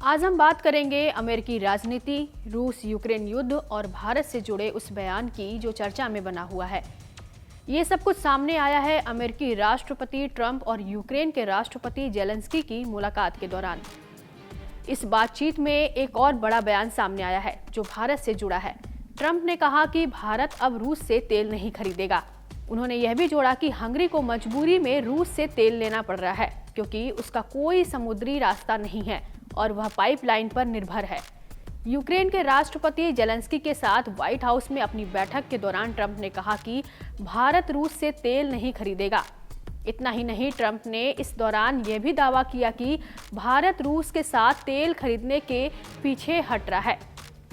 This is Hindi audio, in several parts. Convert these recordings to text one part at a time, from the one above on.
आज हम बात करेंगे अमेरिकी राजनीति, रूस यूक्रेन युद्ध और भारत से जुड़े उस बयान की जो चर्चा में बना हुआ है। ये सब कुछ सामने आया है अमेरिकी राष्ट्रपति ट्रंप और यूक्रेन के राष्ट्रपति जेलेंस्की की मुलाकात के दौरान। इस बातचीत में एक और बड़ा बयान सामने आया है जो भारत से जुड़ा है। ट्रंप ने कहा कि भारत अब रूस से तेल नहीं खरीदेगा। उन्होंने यह भी जोड़ा कि हंगरी को मजबूरी में रूस से तेल लेना पड़ रहा है क्योंकि उसका कोई समुद्री रास्ता नहीं है और वह पाइपलाइन पर निर्भर है। यूक्रेन के राष्ट्रपति जेलेंस्की के साथ व्हाइट हाउस में अपनी बैठक के दौरान ट्रंप ने कहा कि भारत रूस से तेल नहीं खरीदेगा। इतना ही नहीं, ट्रंप ने इस दौरान यह भी दावा किया कि भारत रूस के साथ तेल खरीदने के पीछे हट रहा है,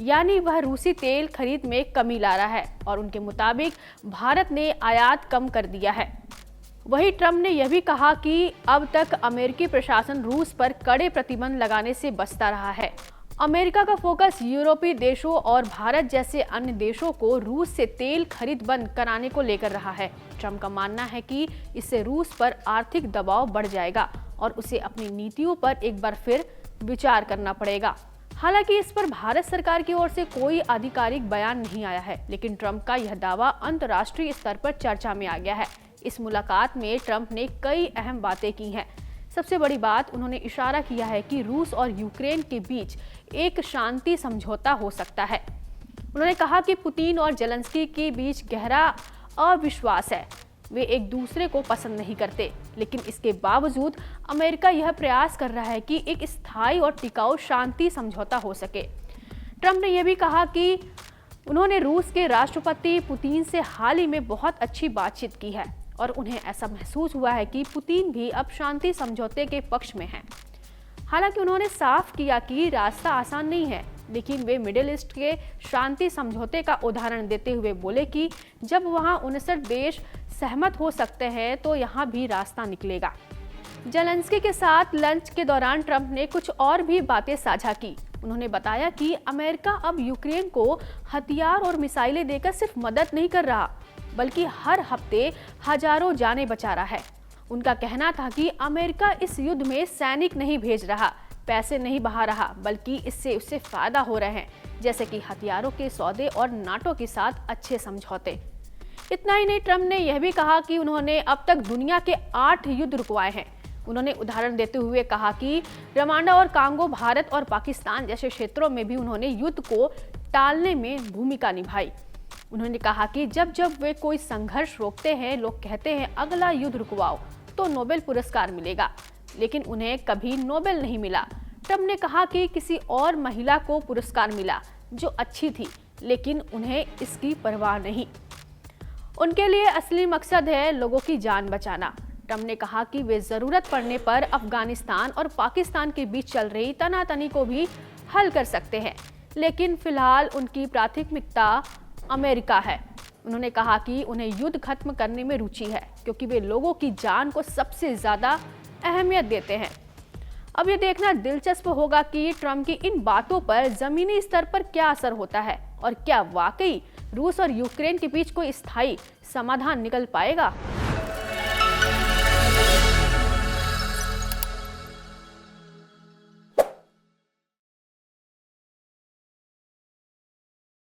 यानी वह रूसी तेल खरीद में कमी ला रहा है और उनके मुताबिक भारत ने आयात कम कर दिया है। वहीं ट्रंप ने यह भी कहा कि अब तक अमेरिकी प्रशासन रूस पर कड़े प्रतिबंध लगाने से बचता रहा है। अमेरिका का फोकस यूरोपीय देशों और भारत जैसे अन्य देशों को रूस से तेल खरीद बंद कराने को लेकर रहा है। ट्रंप का मानना है कि इससे रूस पर आर्थिक दबाव बढ़ जाएगा और उसे अपनी नीतियों पर एक बार फिर विचार करना पड़ेगा। हालांकि इस पर भारत सरकार की ओर से कोई आधिकारिक बयान नहीं आया है, लेकिन ट्रंप का यह दावा अंतर्राष्ट्रीय स्तर पर चर्चा में आ गया है। इस मुलाकात में ट्रंप ने कई अहम बातें की हैं। सबसे बड़ी बात, उन्होंने इशारा किया है कि रूस और यूक्रेन के बीच एक शांति समझौता हो सकता है। उन्होंने कहा कि पुतिन और जेलेंस्की के बीच गहरा अविश्वास है। वे एक दूसरे को पसंद नहीं करते, लेकिन इसके बावजूद अमेरिका यह प्रयास कर रहा है कि एक स्थायी और टिकाऊ शांति समझौता हो सके। ट्रंप ने यह भी कहा कि उन्होंने रूस के राष्ट्रपति पुतिन से हाल ही में बहुत अच्छी बातचीत की है और उन्हें ऐसा महसूस हुआ है कि पुतिन भी अब शांति समझौते के पक्ष में हैं। हालांकि उन्होंने साफ किया कि रास्ता आसान नहीं है, लेकिन वे मिडिल ईस्ट के शांति समझौते का उदाहरण देते हुए बोले कि जब वहां 59 देश सहमत हो सकते हैं तो यहाँ भी रास्ता निकलेगा। जेलेंस्की के साथ लंच के दौरान ट्रंप ने कुछ और भी बातें साझा की। उन्होंने बताया कि अमेरिका अब यूक्रेन को हथियार और मिसाइलें देकर सिर्फ मदद नहीं कर रहा, बल्कि हर हफ्ते हजारों जानें बचा रहा है। उनका कहना था कि अमेरिका इस युद्ध में सैनिक नहीं भेज रहा, पैसे नहीं बहा रहा, बल्कि इससे उससे फायदा हो रहे हैं, जैसे कि हथियारों के सौदे और नाटो के साथ अच्छे समझौते। इतना ही नहीं, ट्रंप ने यह भी कहा कि उन्होंने अब तक दुनिया के 8 युद्ध रुकवाए हैं। उन्होंने उदाहरण देते हुए कहा कि रवांडा और कांगो, भारत और पाकिस्तान जैसे क्षेत्रों में भी उन्होंने युद्ध को टालने में भूमिका निभाई। उन्होंने कहा कि जब जब वे कोई संघर्ष रोकते हैं, लोग कहते हैं अगला युद्ध रुकवाओ तो नोबेल पुरस्कार मिलेगा, लेकिन उन्हें कभी नोबेल नहीं मिला। ट्रंप ने कहा कि किसी और महिला को पुरस्कार मिला जो अच्छी थी, लेकिन उन्हें इसकी परवाह नहीं। उनके लिए असली मकसद है लोगों की जान बचाना। ट्रंप ने कहा कि वे जरूरत पड़ने पर अफगानिस्तान और पाकिस्तान के बीच चल रही तनातनी को भी हल कर सकते हैं, लेकिन फिलहाल उनकी प्राथमिकता अमेरिका है। उन्होंने कहा कि उन्हें युद्ध खत्म करने में रुचि है क्योंकि वे लोगों की जान को सबसे ज्यादा अहमियत देते हैं। अब ये देखना दिलचस्प होगा कि ट्रंप की इन बातों पर जमीनी स्तर पर क्या असर होता है और क्या वाकई रूस और यूक्रेन के बीच कोई स्थायी समाधान निकल पाएगा।